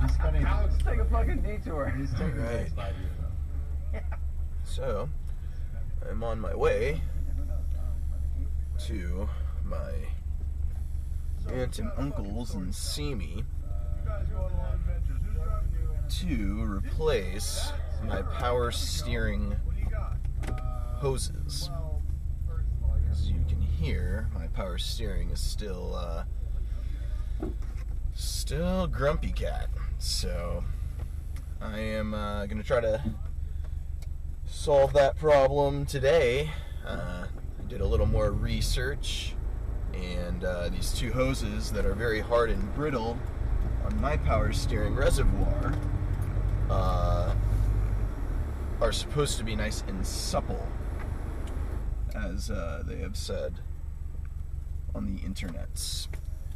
He's spending. Let's take a fucking detour. He's taking the next 5 years though. So, I'm on my way to my aunt and uncle's in Simi to replace my power steering hoses. As you can hear, my power steering is still grumpy cat. So I am going to try to solve that problem today. I did a little more research, and these two hoses that are very hard and brittle on my power steering reservoir are supposed to be nice and supple, as they have said on the internets.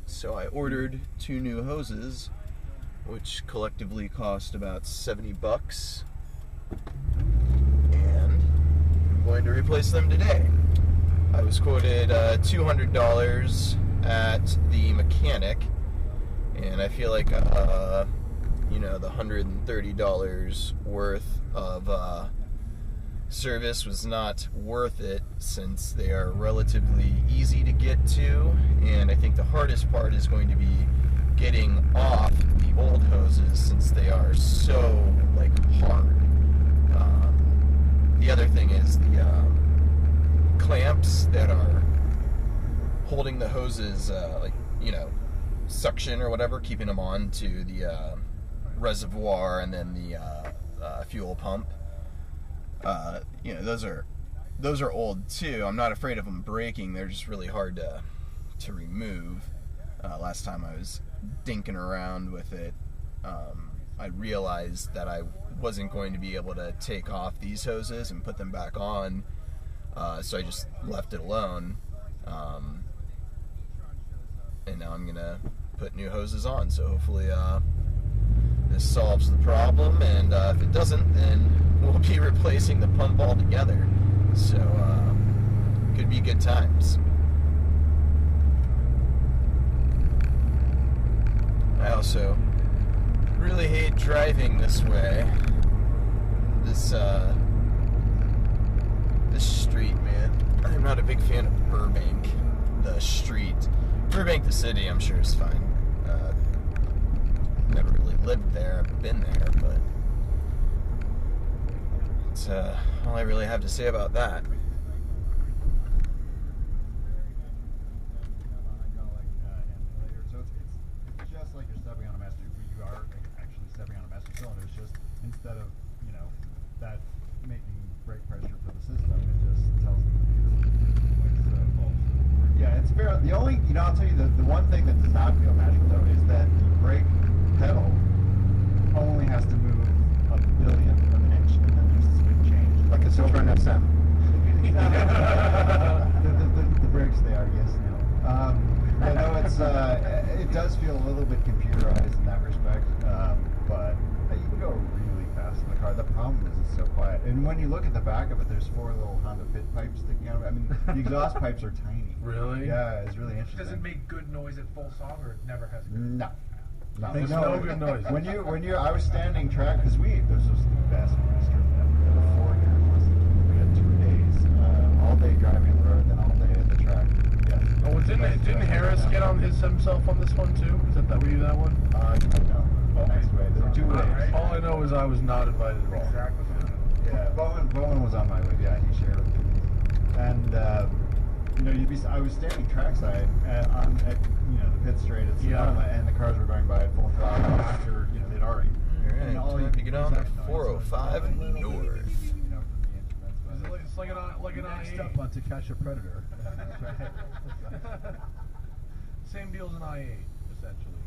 So I ordered 2 new hoses, which collectively cost about 70 bucks, and I'm going to replace them today. I was quoted $200 at the mechanic, and I feel like you know, the $130 worth of service was not worth it, since they are relatively easy to get to, and I think the hardest part is going to be getting off the old hoses, since they are so like hard. The other thing is the clamps that are holding the hoses, like, you know, suction or whatever, keeping them on to the reservoir and then the fuel pump. You know, those are old too. I'm not afraid of them breaking. They're just really hard to remove. Last time I was dinking around with it, I realized that I wasn't going to be able to take off these hoses and put them back on, so I just left it alone. And now I'm gonna put new hoses on, so hopefully this solves the problem, and if it doesn't, then we'll be replacing the pump altogether. So could be good times. I also really hate driving this way. This street, man. I'm not a big fan of Burbank, the street. Burbank, the city, I'm sure is fine. Never really lived there. I've been there, but it's all I really have to say about that. So it's just like you're stepping on a master. You are actually stepping on a master cylinder. It's just, instead of, you know, that making brake pressure for the system, it just tells the computer yeah, it's fair. The only, you know, I'll tell you the one thing that does not feel natural though is that the brake pedal only has to move a billionth of an inch, and then there's this big change. Like a Citroen SM. The brakes, they are, yes. I know it's it does feel a little bit computerized in that respect, but you can go really fast in the car. The problem is it's so quiet. And when you look at the back of it, there's 4 little Honda Fit pipes sticking out of it. I mean, the exhaust pipes are tiny. Really? Yeah, it's really interesting. Does it make good noise at full song, or it never has good No. No, There's no good noise. When you, I was standing track, because this was the best strip ever. We had 4 years. We had 2 days, all day driving the road, then all day at the track. Yes. Oh, didn't Harris get on himself on this one too? Is that were you that one? No. Next way. There were 2 ways. All I know is I was not invited at all. Exactly. Yeah, Bowen was on my way. Yeah, he shared with me. And you know, I was standing trackside at you know, the pit straight at Sonoma, and the cars were going by at full throttle after, you know, they'd already. Alright, time to get on the 405 north. You know, from the instruments. It's like an Next I-8. up on To Catch a Predator. Same deal as an I-8, essentially.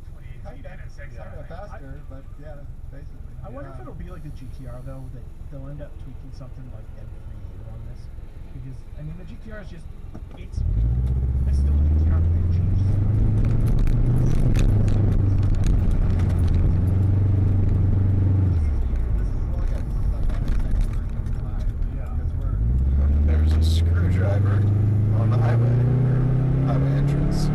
Kind of faster, but yeah, basically. I wonder if it'll be like the GTR though, that they'll end up tweaking something like every year on this, because I mean the GTR is just it's still a GTR, but they changed stuff. There's a screwdriver on the highway entrance.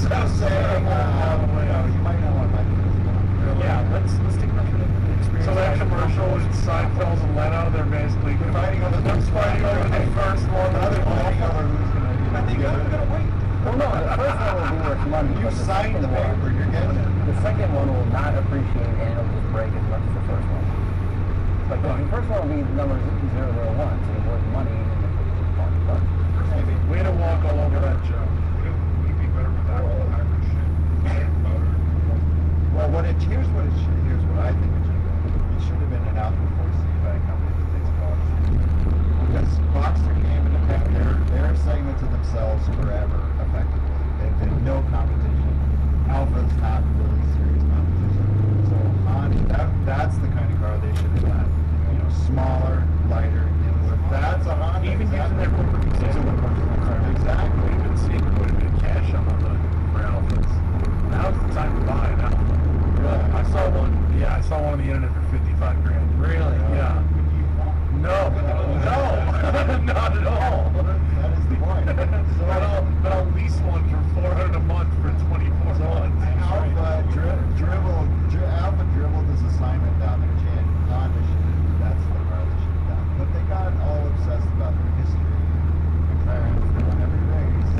just saying, you might not want to buy this. Yeah, let's take a look at the experience. So that commercial with Seinfeld and Leno, they're basically Fighting over the one's fighting over the first one, the other fighting one. over who's going to I think I'm gonna wait. Well, no, the first one will be worth money. You but the signed second the one- paper, you're getting it. The second one will not appreciate and it'll just break as much as the first one. Like the first one will be numbers 001, so it's worth money even if it's just $1. Maybe. Way to walk all over that, Joe. We'd be better without all the hybrid shit. Motor. Well, here's what I think it should have been. It should have been an Alpha 4C by a company that takes Boxer. Because Boxer came into they're segmented themselves forever, effectively. They've been no competition. Alpha's not really serious competition. So that's the kind of car they should have done. You know, smaller, lighter, inward. That's a Honda. Even using their corporate consulting. Exactly. Even seeing would have been cash on the hood for Alphas. Now's the time to buy an Alpha. I saw one. Yeah, I saw one on the internet for 55 grand. Really? Yeah. No, not at all. That is the point. But I'll lease one for $400 a month for 24 months. Alpha dribbled this assignment down their chin. Honda should that's the car they should have done. But they got all obsessed about their history. McLaren, they won every race.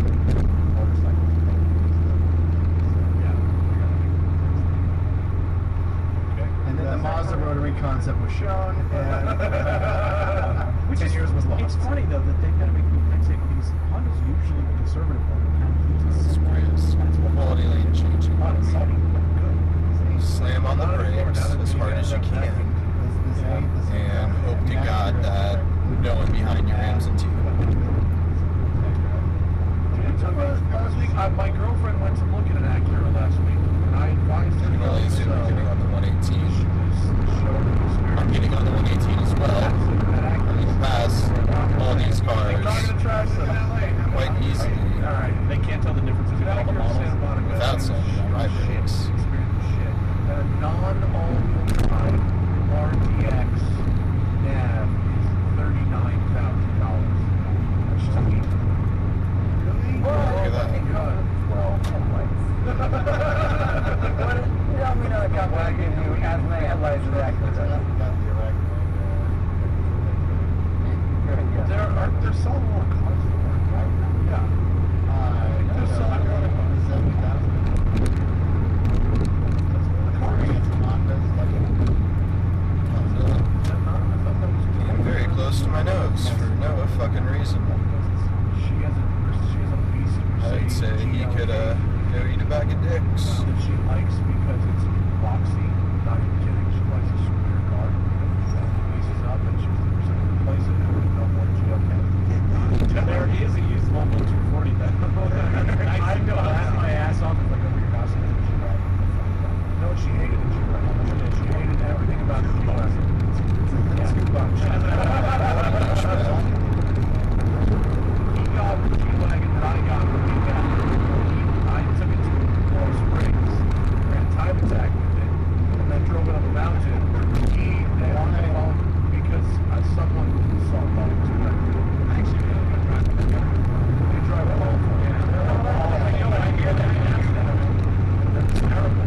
Motorcycles. And then the Mazda rotary concept was shown, and Which is, years was lost. it's funny though that they've got to make me take these Honda's usually a conservative one. Kind of uses Quality lane changing. good. Slam on the brakes as hard as you can, and hope to God that no one behind you rams into you. Last week, my girlfriend went to look at an Acura last week, and I advised her You to can go. only assume I'm getting on the 118. I'm getting on the 118 as well. I'm going to pass all these cars quite easily Alright, they can't tell the difference between all the models without some dry brakes. A non-all-wheel drive RDX nav is $39,000. Which to me, really? Look at that. God. 12 headlights. Tell me not a company that gives you as many headlights as that. They're selling more cars for it, right? Yeah. They're selling more cars. Came very close to my nose for no fucking reason. She has a piece of I'd Mercedes say he GLK could go eat a bag of dicks. that she likes because it's boxy. Not even kidding. She likes a square car. So it pieces up and she's going to replace it with no more GLK. There is a used Volvo 240 then. I know. Laughing my ass off like over your house. No, she hated it. She hated everything about the G-Wagon. It's too much. He got the G-Wagon that I got when we got it. I took it to Coral Springs, ran a time attack with it, and then drove it up a mountain. They all had home because someone saw it going to that. Actually, they drive it home. I hear that. That's terrible.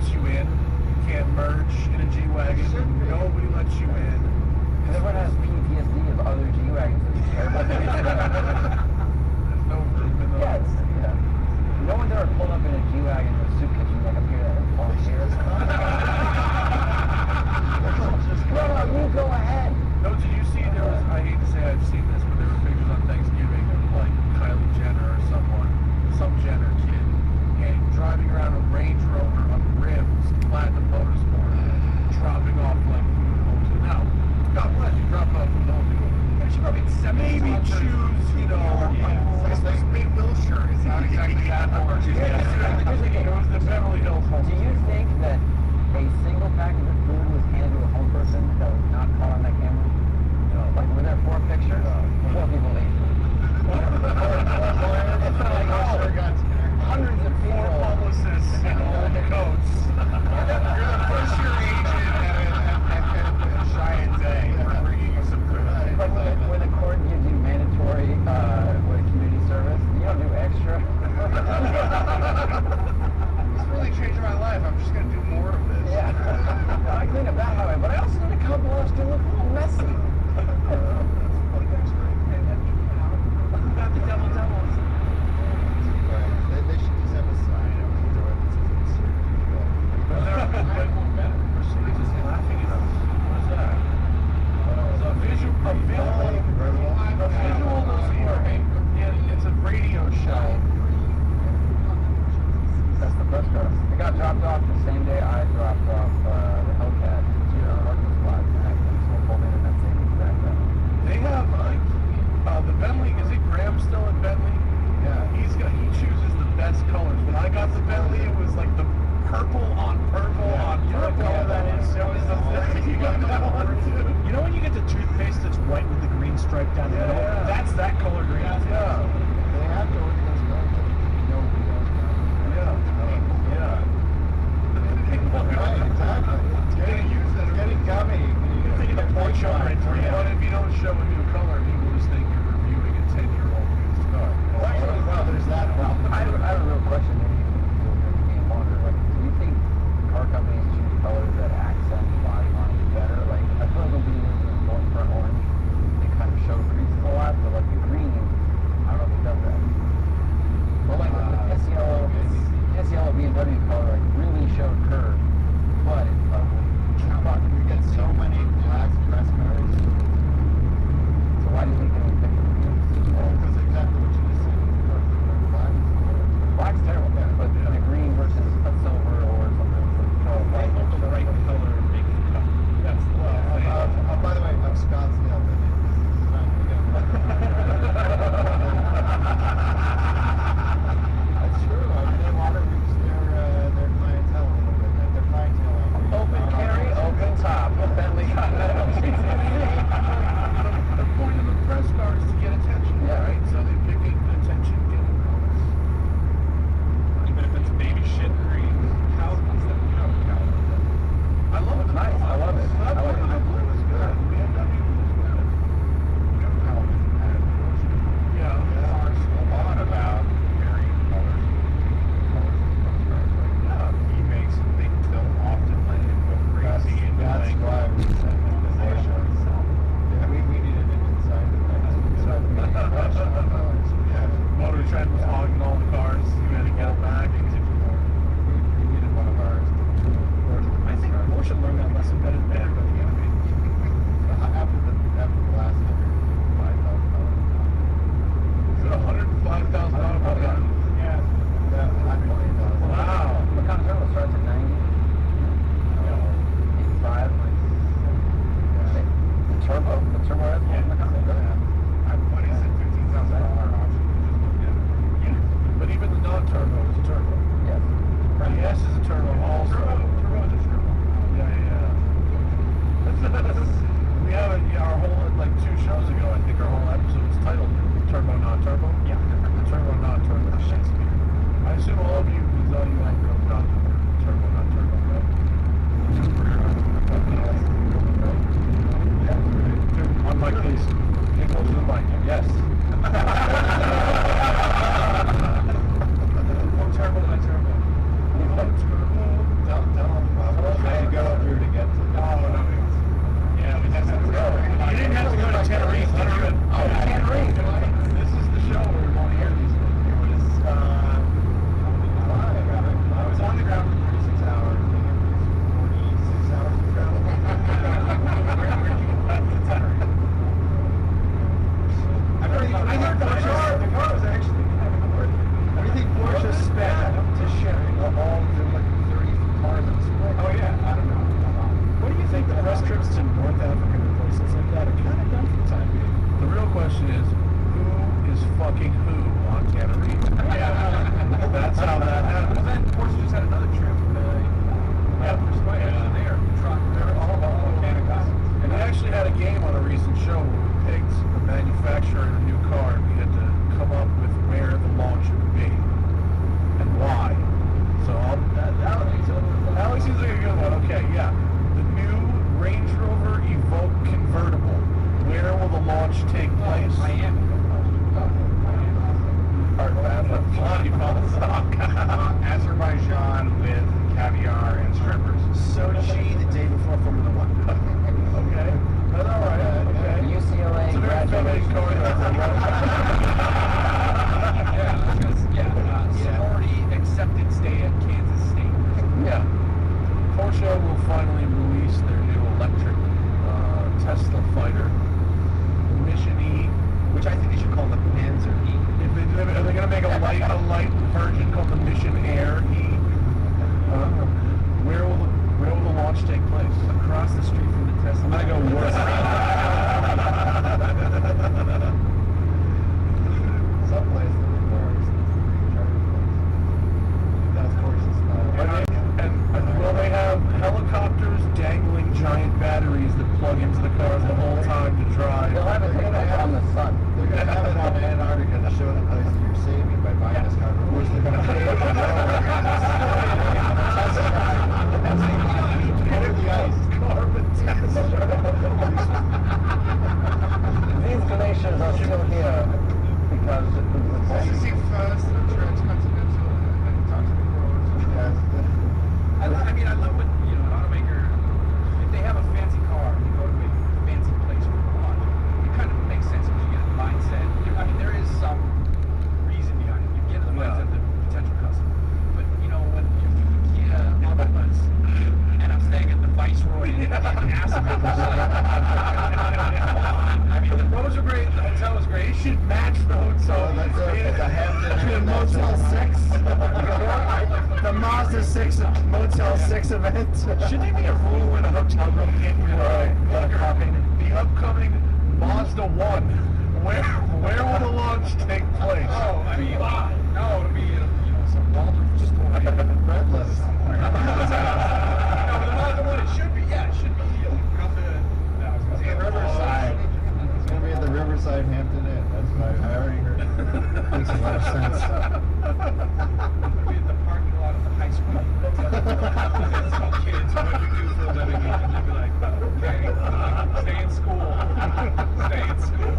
lets you in. You can't merge in a G-Wagon. Nobody lets you in. Because everyone has PTSD of other G-Wagons. There's no room in those. Yeah. No one's ever pulled up in a G-Wagon with a soup kitchen like up here and fallen here. No, you go ahead. No, did you see there was, I hate to say I've seen this, but there were pictures on Thanksgiving of like Kylie Jenner or someone, some Jenner kid, and driving around a Range Rover on rims, Platinum Motorsport, dropping off like food at home. Now, God bless you, dropping off food at home. You should probably maybe choose, you know, This Big Wilshire is not exactly that orange. it was the Beverly Hills home. Do you think that a single package of food was handed to a home person that was not caught on that camera? Like, were there 4 pictures? 4 people ate food. It's not like, hundreds of people. 4 publicists in old coats. You're the first year agent at Cheyenne Day. We're bringing you some food. Like when the court gives you mandatory community service, you don't do extra. It's really changing my life. I'm just going to do more of this. Yeah. I clean up that highway, but I also need a couple of to look a little messy. Got the double doubles. They should just have a sign over the door that says insert feedback. Mercedes is laughing at us. What is that? It's a visual yeah, it's a radio show. That's the press car. It got dropped off the same day I dropped off the Hellcat to the parking spot, and I still pulled in that same exact day. They have the Bentley. Is it Graham still in Bentley? Yeah. He chooses the best colors. When I got the Bentley, it was like the purple on purple on purple. You know what color that is? You got that one too. You know when you get the toothpaste that's white with the green stripe down the middle? Yeah. That's that color green. Yeah. They have to organize colors. Nobody else does. Yeah. Right, exactly. It's getting gummy. Taking a porch shot right through But if you don't show a new color, people just think you're reviewing a 10-year-old used car. Well, there's that problem. I have a real question. Maybe you can go the game longer. Like, do you think car companies choose colors that accent body lines better? Like, I feel like when people use for orange, they kind of show creases a lot. fucking who on Tannery. Yeah, that's how that happened. Well, then Porsche just had another trip. Yeah, They're all about volcanic islands. and we actually had a game on a recent show where we picked the manufacturer of a new car, and we had to come up with where the launch would be and why. So that seems like a good one. Okay, yeah. The new Range Rover Evoque convertible. Where will the launch take place? Miami. Azerbaijan with caviar and strippers. Sochi the day before Formula 1. Okay, that's all right. Okay. UCLA It's a very feminine car. Sorority accepted stay at Kansas State. Yeah. Porsche will finally release their new electric Tesla fighter, Mission E. Which I think they should call the Panzer E. Are they going to make a light version called the Mission Air E? Where will the launch take place? Across the street from the Tesla. I'm going to go west. Someplace that requires that's Porsche's style. And will they have helicopters dangling giant batteries that plug into the cars the whole time to drive? They'll have it take off on the sun. They're going to have it on Antarctica to show the place you're saving by buying this car. Of course, they're going to pay for the Carbon The explanations are still here because See first the transcontinental and Antarctic roads. I love what, an Automaker, if they have a fancy car, you go to a fancy place for a launch, it kind of makes sense because you get a mindset. There is some reason behind it. You get the mindset of the potential customer. But, when you're thinking omnibus and I'm staying at the Viceroy in Aspen, the roads are great, the hotel is great. It should match the hotel. That's a Hampton Motel 6. The Mazda 6 Motel 6 event. Should there be a rule where the hotel room can't be the upcoming Mazda 1? Where will the launch take place? no, it'll be, some Waldorf just going Red list. No, but the Mazda 1, it should be out the Riverside. It's going to be at the Riverside Hampton Inn. That's what I already heard. Makes a lot of sense. It'll be at the parking lot of the high school. Tell kids what you do for a living, and you'll be like, okay, stay in school. Stay in school.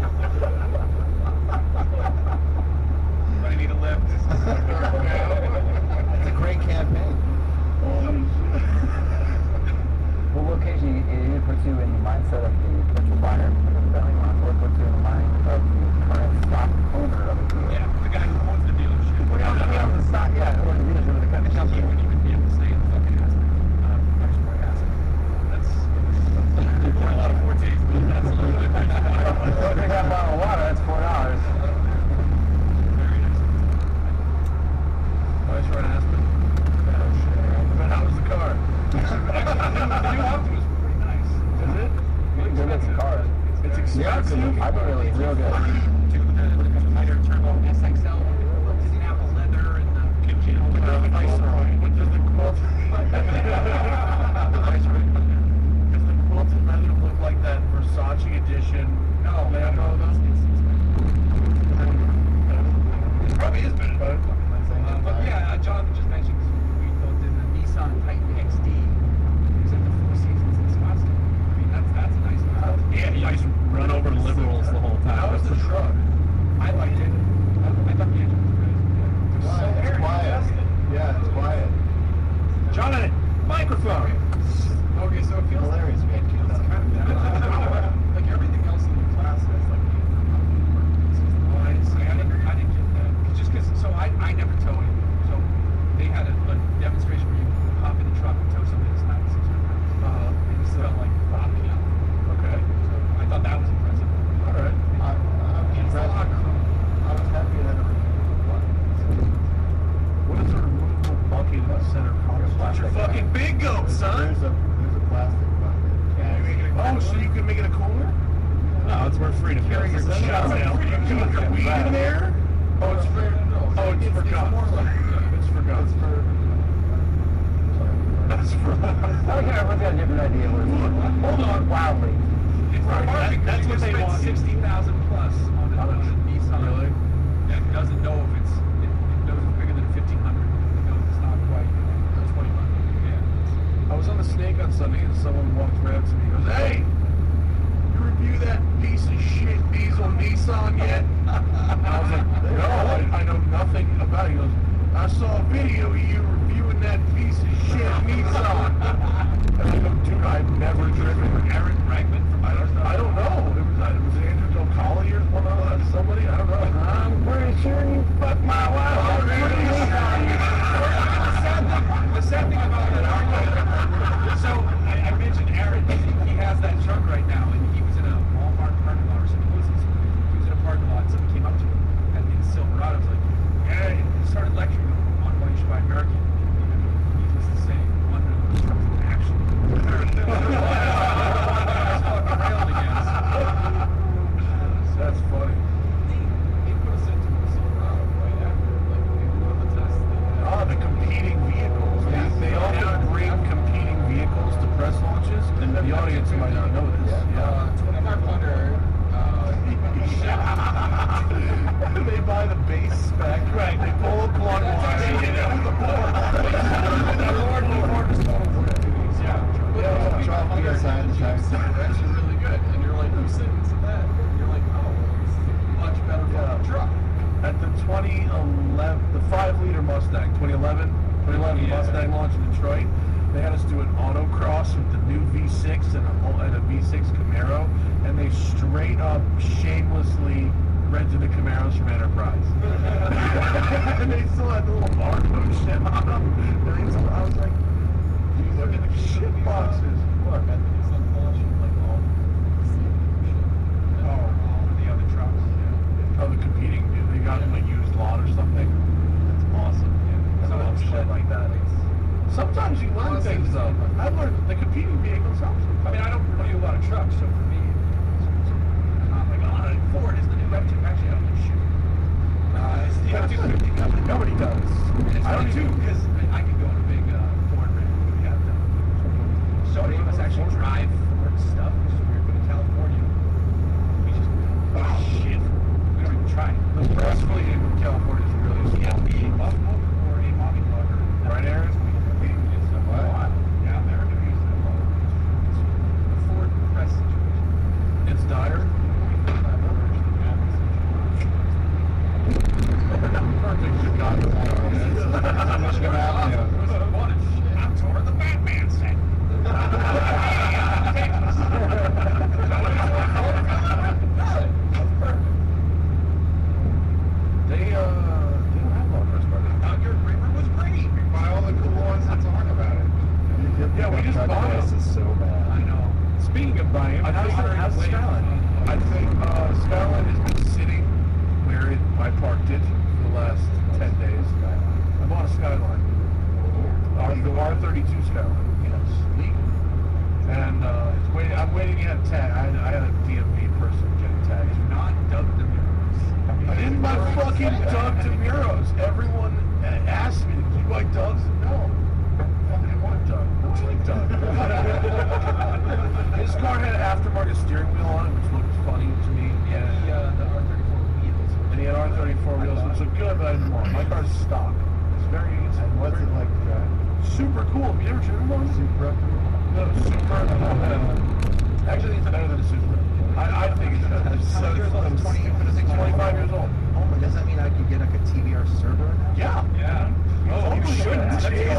But I need a lift. It's a great campaign. what location you pursue in the mindset of the potential buyer of the selling lot, or pursue in the mind of the current stock owner of the dealer? Yeah, the guy who owns the dealership. Or the stock, or the dealership of the company. He wouldn't even be able to stay in the fucking Aspen. Viceroy Aspen. That's a lot of fortes, but that's a little bit. Don't drink that bottle of water, that's $4. Very nice. Viceroy Aspen. But how was the car? The new Optimus was pretty nice. Is it? Good looking car. It's expensive. I think it's real good. The tighter turbo SXL, Apple leather, and the Viceroy. Does the quilted leather look like that Versace edition? No, Lambo, those. It probably is better. But Yeah, Jonathan just mentioned we both did the Nissan Titan XD. It was at the Four Seasons in Scottsdale. That's a nice car. yeah, he used to run over liberals the whole time. How was the truck? I liked it. I thought the engine was good. It's quiet. Yeah, it's quiet. Jonathan, microphone. Okay, so it feels Hilarious. it's kind of like everything else in the class has like I didn't get that. Just because, so I never tow it. So they had a demonstration where you hop in the truck and tow something that's 9,600 pounds. It just felt like bobbing out. Okay. So I thought that was impressive. All right. It's a lot of crew. I was happy that What is there a little bucket in the center? Watch your fucking big goat, son. there's a plastic bucket. Oh, so you can make it a cooler? No, it's we're free to carry your shit. You can put your weed in there. Oh, it's for guns. It's for guns. It's for. I like how everyone's got a different idea where it's hold on wildly. It's Right, perfect. that's what they spent want. 60,000 plus on the Nissan. Really? Yeah, it doesn't know if it knows it's bigger than 1,500. It knows it's not quite 2,100. Yeah. I was on the Snake on Sunday and someone walked right up to me and goes, "Hey, you review that piece of shit diesel Nissan yet?" And I was like, "No, I know nothing about it." He goes, "I saw a video of you reviewing that piece of shit Nissan." And I go, "Dude, I've never driven Aaron Bragman from I don't know. It was Andrew Del Colli or somebody. I don't know. I'm pretty sure you fucked my wife. Oh, really? The sad thing about that argument, so I mentioned Aaron, he has that truck right now, and he was in a Walmart parking lot or something. He was in a parking lot, and somebody came up to him, and in Silverado, was like, yeah, he started lecturing him on why you should buy American. Needless to say, one of those trucks actually. That's funny. He put us into a Silverado right after, like, we won the test. Oh, the competing vehicles. They often bring competing vehicles to press launches, and the audience might not know this. Yeah. 2,500. They buy the base spec. Right. They pull a plug line. Drop PSI in the taxi. That's really good. And you're like, who's sitting to that? And you're like, oh, this is much better for the truck. At the 2011, the 5-liter Mustang, 2011 Mustang launch in Detroit, they had us do an autocross with the new V6 and a V6 Camaro, and they straight up shamelessly rented the Camaros from Enterprise. And they still had the little barcode shit on them. And I was like, geez, look at the shit boxes. Look, I think it's on launching like all the other trucks. Oh, the competing, dude, they got them a used lot or something. That's awesome. Yeah. I love shit like that. Sometimes you learn things though. I learned the competing vehicles help. I mean, I don't review a lot of trucks, so for me, I'm like, oh, Ford is the new F2. Actually, I don't give a shit. It's the F250. Nobody does. I don't do. because I could go on a big Ford rig. We have them. So many of us actually drive Ford stuff, which is weird. But in California, we just shit. We don't even try. The press fleet in California is really small. Yeah, be a buffalo or a mommy plugger. Right, Aaron? Yeah, American use that a lot. It's the Ford press situation. It's dire. Perfect. You got it. What's gonna happen? I'm touring the Batman set. They don't have a lot of press parties. Your river was great. Buy all the cool ones that talk about it. Yeah, we just bought it. This is so bad. I know. Speaking of buying, I think how's Skyline? I think Skyline has been sitting where I parked it for the last 10 days. I bought a Skyline. The R32 Skyline. Sweet. And it's waiting. I'm waiting to get a tag. I had a DMV person getting tagged. not Doug DeMuros. I didn't buy fucking Doug DeMuros. Everyone asked me, "Do you like Doug's?" No. I didn't want Doug. I don't like Doug. His car had an aftermarket steering wheel on it, which looked funny to me. Yeah, the R34 wheels. And he had R34 wheels, which looked good, but I didn't want. My car's stock. It's very easy. And what's it like to drive? Super cool. Have you ever driven one? Super. No, Super. Actually, it's better than a Supra. I think it's better. How many years old? 25 years old. Oh my, does that mean I could get like a TVR server now? Yeah. Yeah. Oh, you shouldn't. They're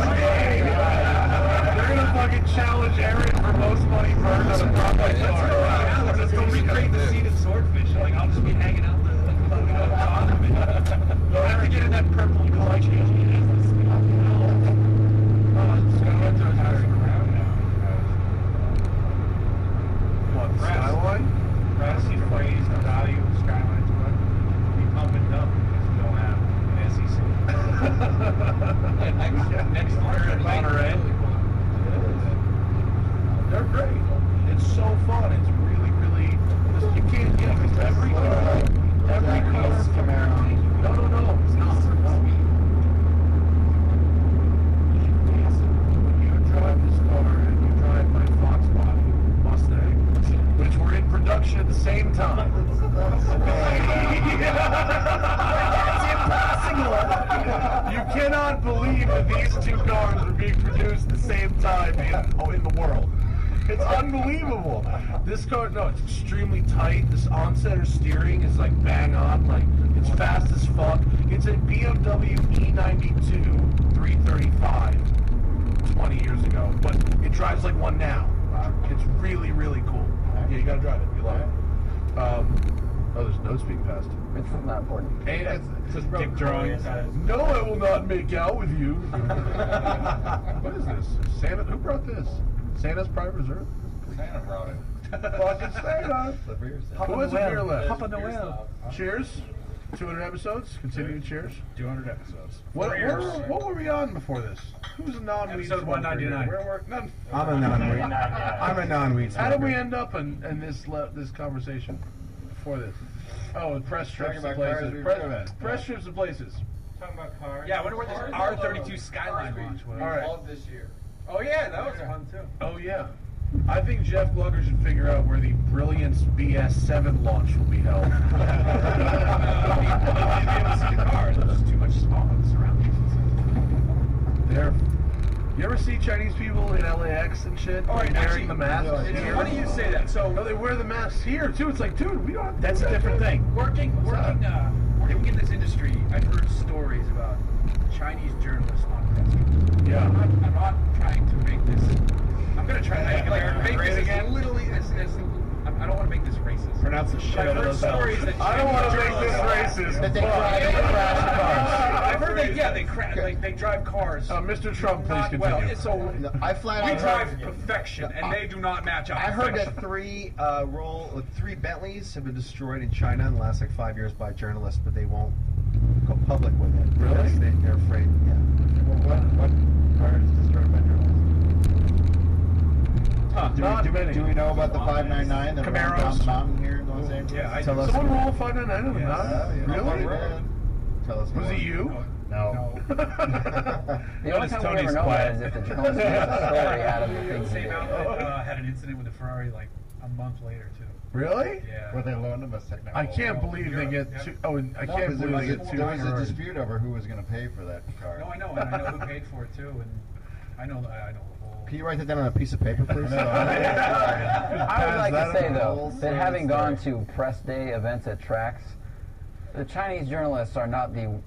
gonna fucking challenge Aaron for most money burned on a profit car. Let's go recreate the scene in Swordfish. Like, I'll just be hanging out the bottom of it. Go Aaron, get in that purple collection. Skyline's around now. What, the Skyline? He's raised the value of Skylines, but we pump it up because we don't have an SEC. Next year in Monterey. They're great. It's so fun. It's really, really. You can't get because every car. Camaro. No. same time. That's impossible. You cannot believe that these two cars are being produced at the same time in the world. It's unbelievable. This car, no, it's extremely tight. This on-center steering is like bang on. Like, it's fast as fuck. It's a BMW E92 335 20 years ago, but it drives like one now. It's really, really cool. Yeah, you gotta drive it. You love it. Oh, there's notes being passed. It's not important. And It's just dick drawing. no, I will not make out with you. What is this? Santa? Who brought this? Santa's Private Reserve? Santa brought it. Fucking Santa. Who has a beer left? Papa Noel. Cheers. 200 episodes. Continuing cheers. 200 episodes. What were we on before this? Who's a non-weed Episode smoker 199. here? We're none. I'm a non-weed. I'm a non-weed How did we smoker. end up in this conversation before this? Oh, press trips Talking to about cars places. we've Press, driven in. press trips to places. Talking about cars. Yeah, I wonder where this R32 Skyline launch was. All right. All this year. Oh yeah, that was fun too. Oh yeah. I think Jeff Glugger should figure out where the Brilliance BS7 launch will be held. You'd be able to see the cars, there's just too much smog surroundings. There. You ever see Chinese people in LAX and shit All right, wearing actually, the masks? It's funny you say that. So No, they wear the masks here too. It's like, dude, we don't have to. That's a different thing. working in this industry, I've heard stories about Chinese journalists on press. Yeah. I'm not trying to make this. I'm gonna try to make this again. literally I don't want to make this racist. Pronounce the shit I've out of heard those stories L's. that I don't want to Chinese make this journalists- racist. That they but- crash cars. I've heard that they drive cars. Mr. Trump, please not continue. well. So I flat we out drive heard- perfection, and they do not match up. I heard perfection. that three Bentleys have been destroyed in China in the last 5 years by journalists, but they won't go public with it. Really? Because they're afraid. Yeah. What car is destroyed by journalists? Not many. Do we know about the 599 that ran down Camaros? the mountain here in Los Angeles? Yeah, I Tell us. Someone rolled 599 on the mountain? Really? Tell us Was more. it you? No. The only time we ever know that is if the journalist gets a story out of the things they Same do. outfit had an incident with a Ferrari like a month later too. Really? Yeah. Were they loaned them a technical? I can't believe they get two. Oh, and I can't believe they get two. There was a Ferraris. dispute over who was going to pay for that car. No, I know, and I know who paid for it too, and I know the whole. Can you write that down on a piece of paper, please? I would like to say, though, whole that having story. gone to press day events at tracks, the Chinese journalists are not the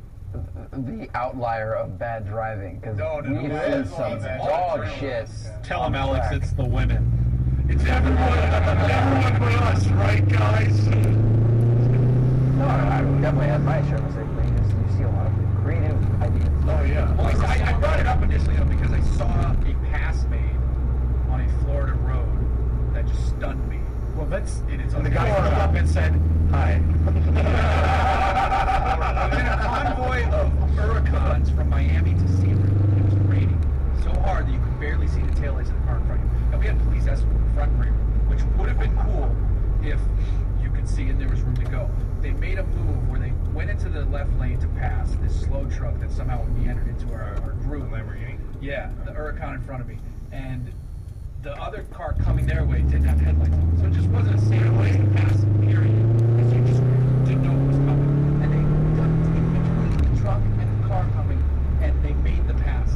outlier of bad driving, because No, we've it seen is. some It's all dog journalists. shit. Tell on them, the Alex, track. it's the women. It's everyone but us, right, guys? No, I definitely had my share of mistakes, but you see a lot of creative ideas. Oh yeah. Well, I brought it up initially though because I saw a pass made on a Florida road that just stunned me. Well, that's. It is And the guy looked up and said, "Hi." In a convoy of Huracans from Miami to Sebring. It was raining so hard that you could barely see the taillights of the car in front of you. And we had police escort front and rear, which would have been cool if you could see and there was room to go. They made a move where they went into the left lane to pass this slow truck that somehow meandered into our group. Yeah, the Huracan in front of me. And the other car coming their way didn't have headlights on. So it just wasn't a safe place to pass, period. Because you just didn't know what was coming. And they ducked in between the truck and the car coming, and they made the pass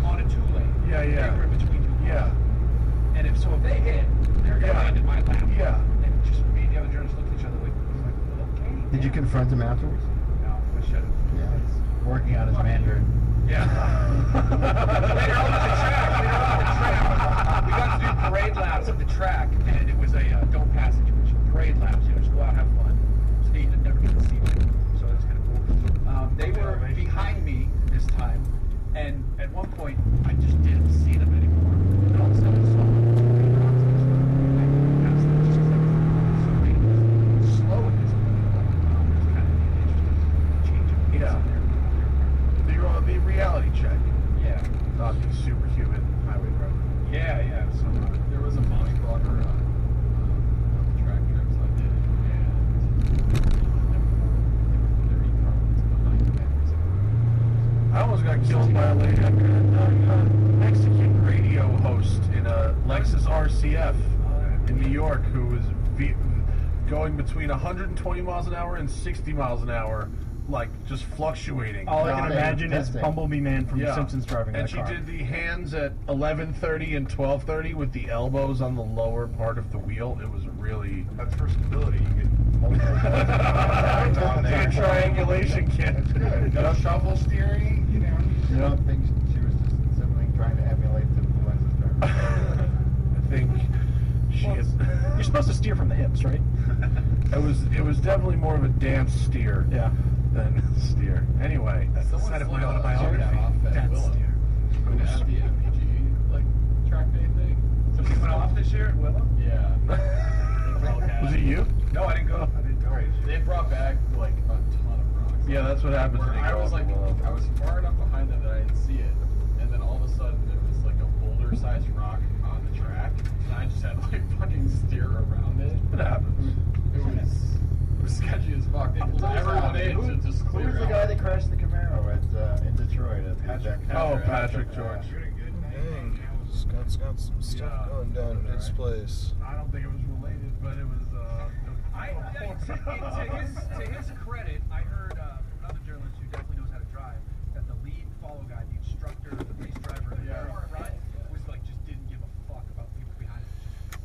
on a two-lane. Yeah, yeah. They were in between two cars. Yeah. And if they hit, they're going to Yeah. land in my lap. Yeah. And just me and the other journalists looked at each other like okay. Did you confront him afterwards? No, I should have. Working on his Mandarin. Yeah. Later on the track, we got to do parade laps of the track, and it was a don't pass situation. Parade laps, just go out, have fun. Steve had never been to see me, so that's kind of cool. They were behind me this time, and at one point, I just didn't see them anymore. And all of a sudden, I saw them. I passed them just like so slow at this point. It's kind of interesting change of pace Yeah. in there. The reality check, Yeah. not the superhuman highway driver. Yeah. So, There was a mommy blogger on the track trips I did, and their e-cards behind them. I almost got killed by a lady, a Mexican radio host in a Lexus RCF in New York who was going between 120 miles an hour and 60 miles an hour, like just fluctuating. All I can Not imagine is testing. Bumblebee Man from Yeah. The Simpsons driving And that she car. did the hands at 11:30 and 12:30 with the elbows on the lower part of the wheel. It was really That's for stability. You can hold it on there. good triangulation kit. That's good. No shuffle steering. You know. You don't think she was just simply trying to emulate typical Lexus drivers? I think she Well, had, you're supposed to steer from the hips, right? it was definitely more of a dance steer Yeah. than steer. Anyway, That's the side of my autobiography. That's steer. Going to have the MPG like track day thing. Somebody went off this year at Willow? Yeah. was it you? No, I didn't go. They brought back like a ton of rocks. Yeah, that's what happens when you I go was off like, the Willow. I was far enough behind them that I didn't see it, and then all of a sudden there was like a boulder-sized rock on the track, and I just had to like fucking steer around it. It happens. It was sketchy as fuck. They pulled everyone in to just Who clear was the out. guy that crashed the Camaro in Detroit? Oh, Patrick George. Dang. Scott's got some stuff going down in its place. I don't think it was related, but it was. To his credit, I heard from another journalist who definitely knows how to drive that the lead follow guy, the instructor, the race driver, the guy in front, was like just didn't give a fuck about people behind him.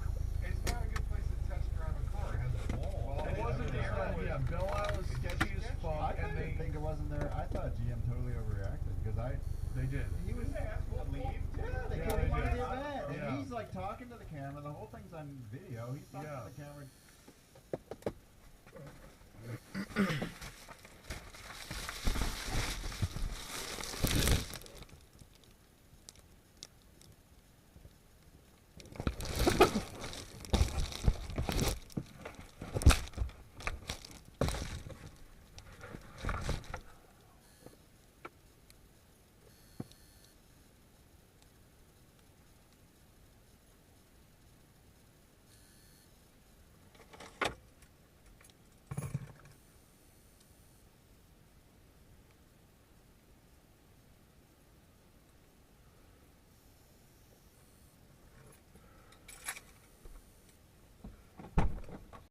It's not a good place to test drive a car. It has a wall. Well, it wasn't their idea. Bill Isle was sketchy as I fuck, and kind of think it wasn't there. I thought GM totally overreacted because they did. he was leave. Yeah, they Yeah, came they out of did. the event, and Yeah. he's like talking to the camera. The whole thing's on video. He's talking Yeah. to the camera.